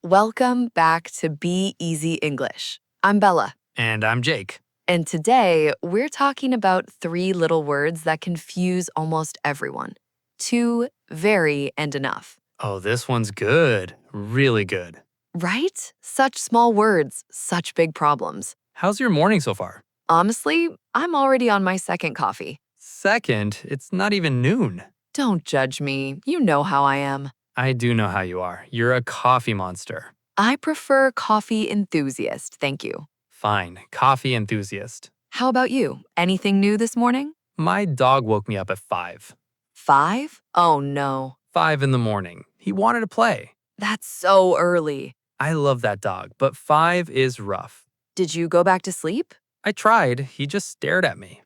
Welcome back to Be Easy English. I'm Bella, And I'm Jake. and today we're talking about three little words that confuse almost everyone. Too, very, and enough. Oh, this one's good. Really good. Right? Such small words, such big problems. How's your morning so far? Honestly, I'm already on my second coffee. Second, it's not even noon. Don't judge me. You know how I am. I do know how you are. You're a coffee monster. I prefer coffee enthusiast, thank you. Fine, coffee enthusiast. How about you? Anything new this morning? My dog woke me up at 5. 5? Oh no. 5 in the morning. He wanted to play. That's so early. I love that dog, but 5 is rough. Did you go back to sleep? I tried. He just stared at me.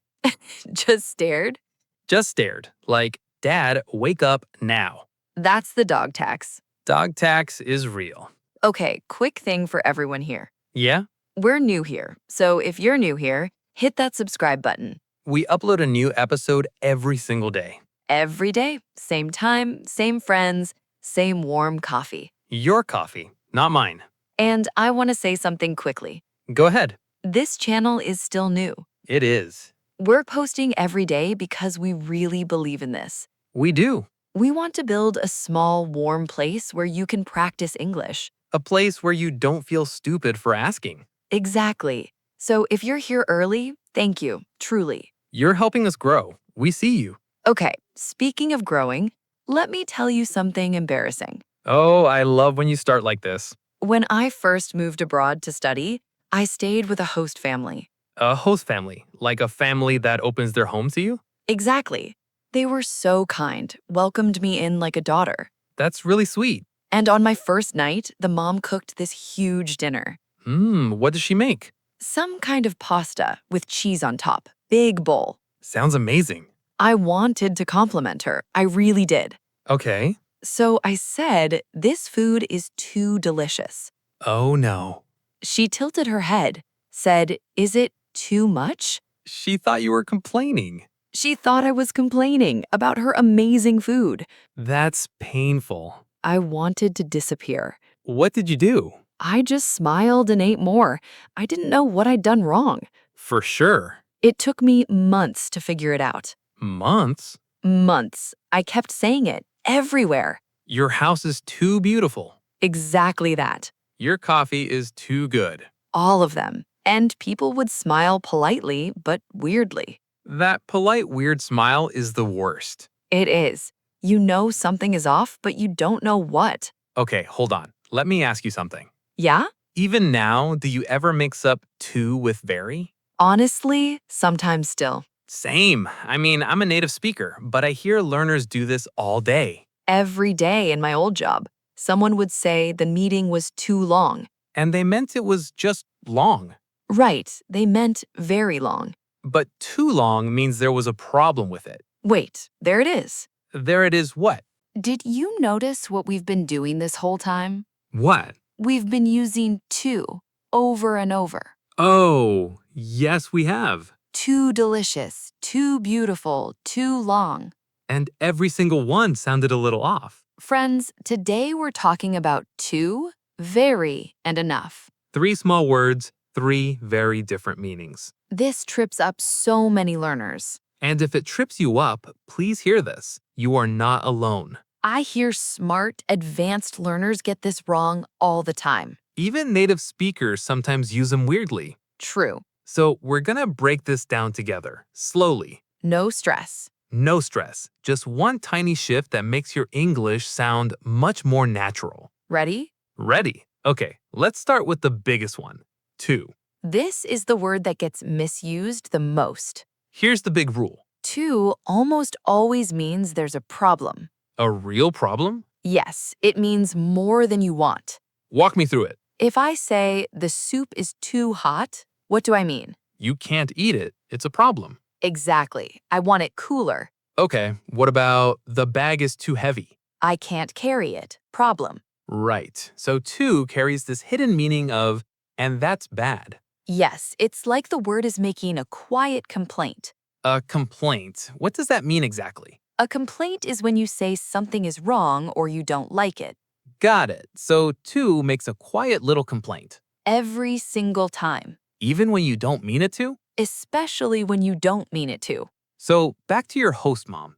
Just stared? Just stared. Like, Dad, wake up now. That's the dog tax. Dog tax is real. Okay, quick thing for everyone here. Yeah? We're new here, so if you're new here, hit that subscribe button. We upload a new episode every single day. Every day, same time, same friends, same warm coffee. Your coffee, not mine. And I want to say something quickly. Go ahead. This channel is still new. It is. We're posting every day because we really believe in this. We do. We want to build a small, warm place where you can practice English. A place where you don't feel stupid for asking. Exactly. So if you're here early, thank you, truly. You're helping us grow. We see you. Okay, speaking of growing, let me tell you something embarrassing. Oh, I love when you start like this. When I first moved abroad to study, I stayed with a host family. A host family, like a family that opens their home to you? Exactly. They were so kind, welcomed me in like a daughter. That's really sweet. And on my first night, the mom cooked this huge dinner. What does she make? Some kind of pasta with cheese on top. Big bowl. Sounds amazing. I wanted to compliment her. I really did. Okay. So I said, "This food is too delicious." Oh no. She tilted her head, said, "Is it too much?" She thought you were complaining. She thought I was complaining about her amazing food. That's painful. I wanted to disappear. What did you do? I just smiled and ate more. I didn't know what I'd done wrong. For sure. It took me months to figure it out. Months? Months. I kept saying it everywhere. Your house is too beautiful. Exactly that. Your coffee is too good. All of them. And people would smile politely, but weirdly. That polite, weird smile is the worst. It is. You know something is off, but you don't know what. Okay, hold on. Let me ask you something. Yeah? Even now, do you ever mix up too with very? Honestly, sometimes still. Same. I mean, I'm a native speaker, but I hear learners do this all day. Every day in my old job, someone would say the meeting was too long. And they meant it was just long. Right, they meant very long. But too long means there was a problem with it. Wait, there it is. There it is what? Did you notice what we've been doing this whole time? What? We've been using too over and over. Oh, yes, we have. Too delicious, too beautiful, too long. And every single one sounded a little off. Friends, today we're talking about too, very, and enough. 3 small words, 3 very different meanings. This trips up so many learners. And if it trips you up, please hear this. You are not alone. I hear smart, advanced learners get this wrong all the time. Even native speakers sometimes use them weirdly. True. So we're gonna break this down together, slowly. No stress. No stress, just one tiny shift that makes your English sound much more natural. Ready? Ready? Okay, let's start with the biggest one, too. This is the word that gets misused the most. Here's the big rule. Too almost always means there's a problem. A real problem? Yes, it means more than you want. Walk me through it. If I say the soup is too hot, what do I mean? You can't eat it. It's a problem. Exactly. I want it cooler. Okay, what about the bag is too heavy? I can't carry it. Problem. Right. So too carries this hidden meaning of, and that's bad. Yes, it's like the word is making a quiet complaint. A complaint. What does that mean exactly? A complaint is when you say something is wrong or you don't like it. Got it. So to makes a quiet little complaint, Every single time, even when you don't mean it to? especially when you don't mean it to. So back to your host mom.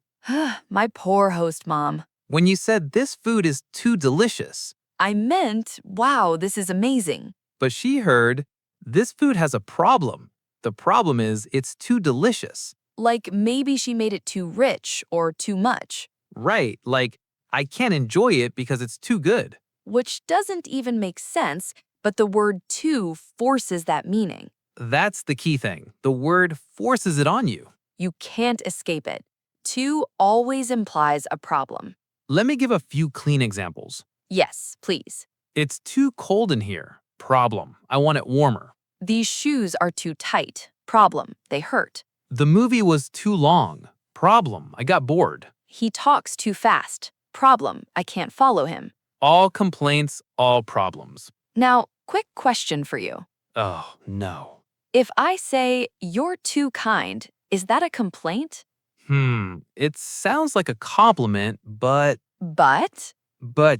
My poor host mom. When you said this food is too delicious, I meant, wow, this is amazing. but she heard, this food has a problem. The problem is it's too delicious. Like maybe she made it too rich or too much, Right, like, I can't enjoy it because it's too good. which doesn't even make sense, but the word too forces that meaning. That's the key thing. The word forces it on you. You can't escape it. Too always implies a problem. Let me give a few clean examples. Yes, please. It's too cold in here. Problem. I want it warmer. These shoes are too tight. Problem. They hurt. The movie was too long. Problem. I got bored. He talks too fast. Problem. I can't follow him. All complaints, all problems. Now, quick question for you. Oh, no. If I say, you're too kind, is that a complaint? It sounds like a compliment, but But?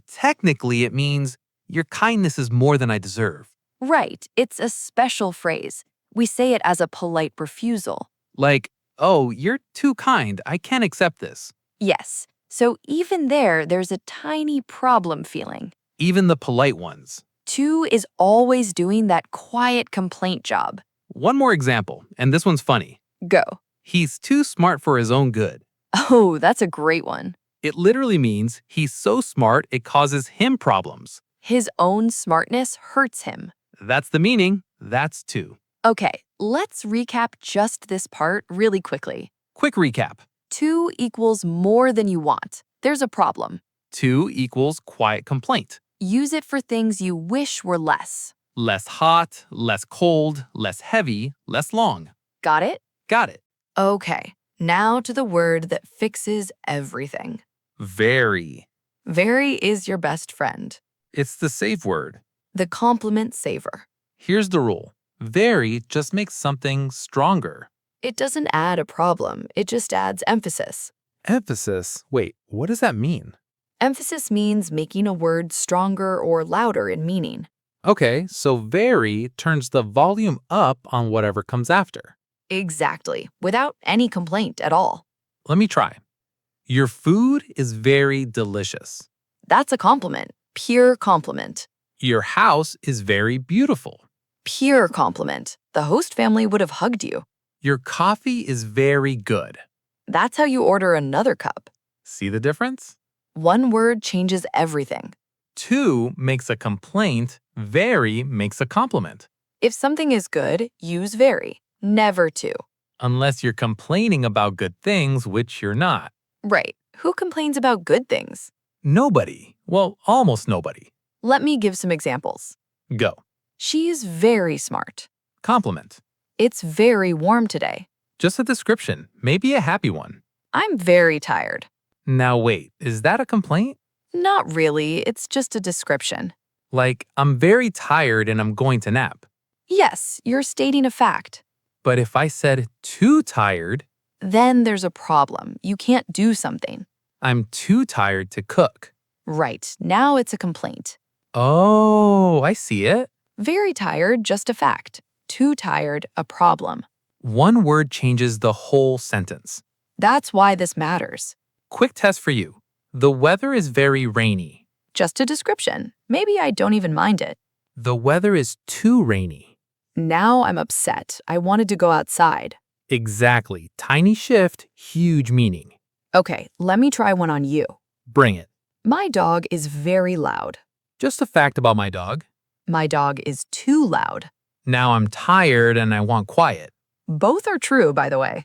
technically it means your kindness is more than I deserve. Right, it's a special phrase. We say it as a polite refusal. Like, oh, you're too kind. I can't accept this. Yes, so even there's a tiny problem feeling. Even the polite ones. Too is always doing that quiet complaint job. One more example, and this one's funny. Go. He's too smart for his own good. Oh, that's a great one. It literally means he's so smart it causes him problems. His own smartness hurts him. That's the meaning. That's too. Okay, let's recap just this part really quickly. Quick recap. Too equals more than you want. There's a problem. Too equals quiet complaint. Use it for things you wish were less. Less hot, less cold, less heavy, less long. Got it? Got it. Okay, now to the word that fixes everything. Very. Very is your best friend. It's the safe word. The compliment saver. Here's the rule. Very just makes something stronger. It doesn't add a problem, it just adds emphasis. Emphasis? Wait, what does that mean? Emphasis means making a word stronger or louder in meaning. Okay, so very turns the volume up on whatever comes after. Exactly, without any complaint at all. Let me try. Your food is very delicious. That's a compliment, pure compliment. Your house is very beautiful. Pure compliment. The host family would have hugged you. Your coffee is very good. That's how you order another cup. See the difference? One word changes everything. Too makes a complaint, very makes a compliment. If something is good, use very, never too. Unless you're complaining about good things, which you're not. Right. Who complains about good things? Nobody. Well, almost nobody. Let me give some examples. Go. She's very smart. Compliment. It's very warm today. Just a description, maybe a happy one. I'm very tired. Now wait, is that a complaint? Not really, it's just a description. Like, I'm very tired and I'm going to nap. Yes, you're stating a fact. But if I said too tired, Then there's a problem. You can't do something. I'm too tired to cook. Right, now it's a complaint. Oh, I see it. Very tired, just a fact. Too tired, a problem. One word changes the whole sentence. That's why this matters. Quick test for you. The weather is very rainy. Just a description. Maybe I don't even mind it. The weather is too rainy. Now I'm upset. I wanted to go outside. Exactly. Tiny shift, huge meaning. Okay, let me try one on you. Bring it. My dog is very loud. Just a fact about my dog. My dog is too loud. Now I'm tired and I want quiet. Both are true, by the way.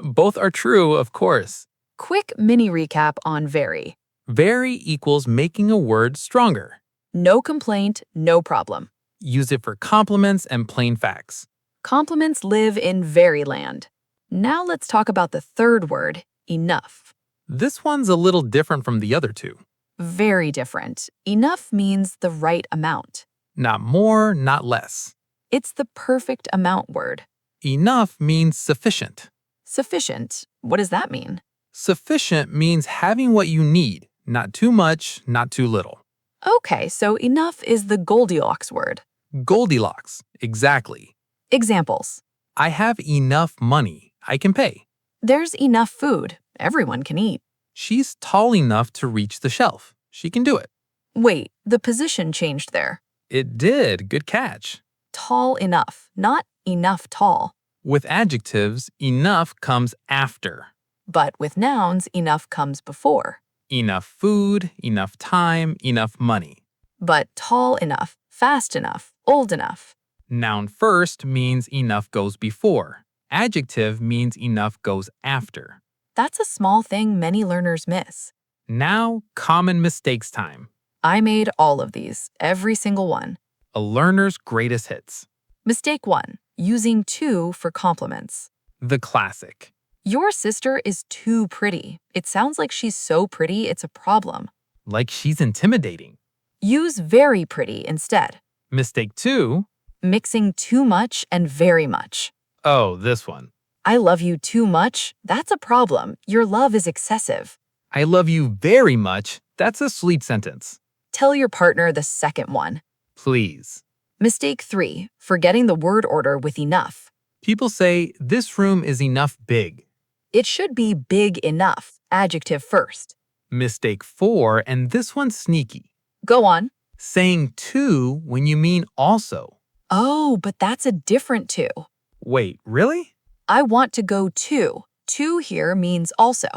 Both are true, of course. Quick mini recap on very. Very equals making a word stronger. No complaint, no problem. Use it for compliments and plain facts. Compliments live in very land. Now let's talk about the third word, enough. This one's a little different from the other two. Very different. Enough means the right amount. Not more, not less. It's the perfect amount word. Enough means sufficient. Sufficient. What does that mean? Sufficient means having what you need, not too much, not too little. Okay, so enough is the Goldilocks word. Goldilocks, exactly. Examples. I have enough money. I can pay. There's enough food. Everyone can eat. She's tall enough to reach the shelf. She can do it. Wait, the position changed there. It did. Good catch. Tall enough, not enough tall. With adjectives, enough comes after. But with nouns, enough comes before. Enough food, enough time, enough money. But tall enough, fast enough, old enough. Noun first means enough goes before. Adjective means enough goes after. That's a small thing many learners miss. Now, common mistakes time. I made all of these, every single one. A learner's greatest hits. Mistake 1, using too for compliments. The classic. Your sister is too pretty. It sounds like she's so pretty, it's a problem. Like she's intimidating. Use very pretty instead. Mistake 2. Mixing too much and very much. Oh, this one. I love you too much. That's a problem. Your love is excessive. I love you very much. That's a sweet sentence. Tell your partner the second one. Please. Mistake 3, forgetting the word order with enough. People say, this room is enough big. It should be big enough, adjective first. Mistake 4, and this one's sneaky. Go on. Saying to when you mean also. Oh, but that's a different to. Wait, really? I want to go to. To here means also.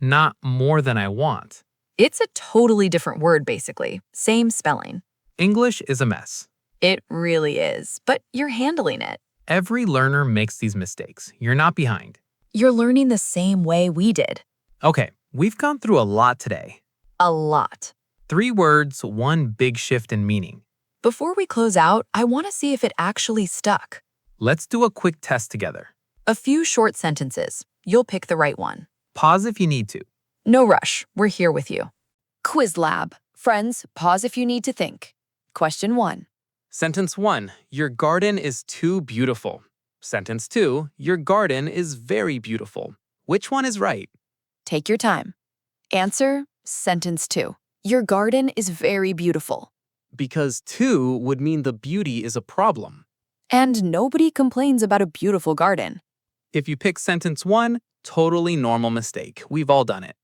Not more than I want. It's a totally different word, basically. Same spelling. English is a mess. It really is, but you're handling it. Every learner makes these mistakes. You're not behind. You're learning the same way we did. Okay, we've gone through a lot today. A lot. 3 words, 1 big shift in meaning. Before we close out, I want to see if it actually stuck. Let's do a quick test together. A few short sentences. You'll pick the right one. Pause if you need to. No rush. We're here with you. Quiz Lab. Friends, pause if you need to think. Question 1. Sentence 1, your garden is too beautiful. Sentence 2, your garden is very beautiful. Which one is right? Take your time. Answer, sentence 2. Your garden is very beautiful. Because 2 would mean the beauty is a problem. And nobody complains about a beautiful garden. If you pick sentence 1, totally normal mistake. We've all done it.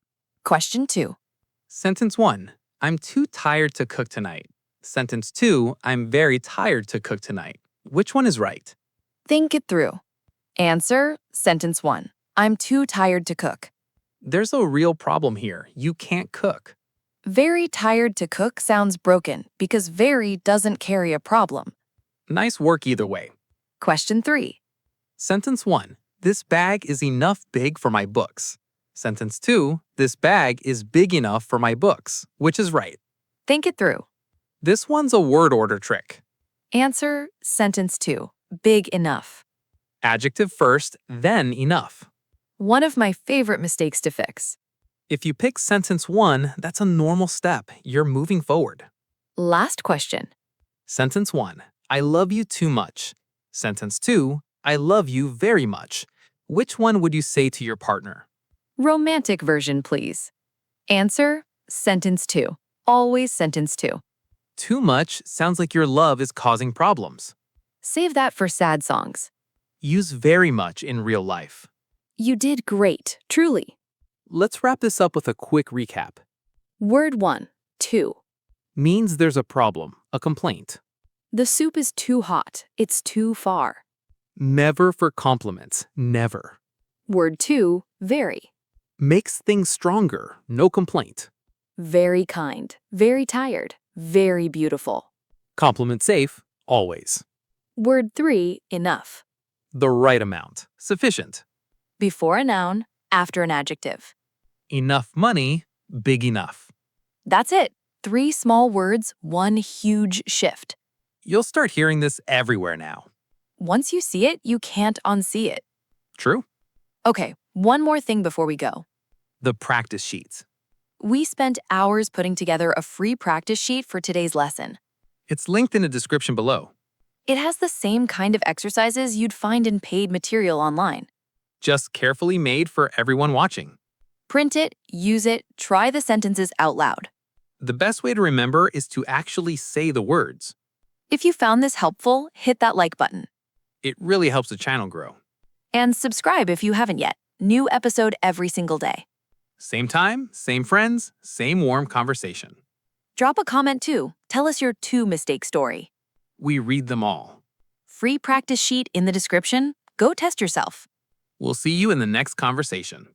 Question 2. Sentence 1, I'm too tired to cook tonight. Sentence 2, I'm very tired to cook tonight. Which one is right? Think it through. Answer, sentence 1. I'm too tired to cook. There's a real problem here. You can't cook. Very tired to cook sounds broken because very doesn't carry a problem. Nice work either way. Question 3. Sentence 1, this bag is enough big for my books. Sentence 2, this bag is big enough for my books. Which is right? Think it through. This one's a word order trick. Answer, sentence 2. Big enough. Adjective first, then enough. One of my favorite mistakes to fix. If you pick sentence 1, that's a normal step. You're moving forward. Last question. Sentence 1, I love you too much. Sentence 2, I love you very much. Which one would you say to your partner? Romantic version, please. Answer, sentence 2. Always sentence 2. Too much sounds like your love is causing problems. Save that for sad songs. Use very much in real life. You did great, truly. Let's wrap this up with a quick recap. Word 1. Too. Means there's a problem, a complaint. The soup is too hot. It's too far. Never for compliments, never. Word 2. Very. Makes things stronger, no complaint. Very kind. Very tired. Very beautiful. Compliment safe, always. Word 3. Enough. The right amount, sufficient. Before a noun, after an adjective. Enough money, big enough. That's it. 3 small words, 1 huge shift. You'll start hearing this everywhere now. Once you see it, you can't unsee it. True? Okay, one more thing before we go. The practice sheets. We spent hours putting together a free practice sheet for today's lesson. It's linked in the description below. It has the same kind of exercises you'd find in paid material online. Just carefully made for everyone watching. Print it, use it, try the sentences out loud. The best way to remember is to actually say the words. If you found this helpful, hit that like button. It really helps the channel grow. And subscribe if you haven't yet. New episode every single day. Same time, same friends, same warm conversation. Drop a comment too. Tell us your 2-mistake story. We read them all. Free practice sheet in the description. Go test yourself. We'll see you in the next conversation.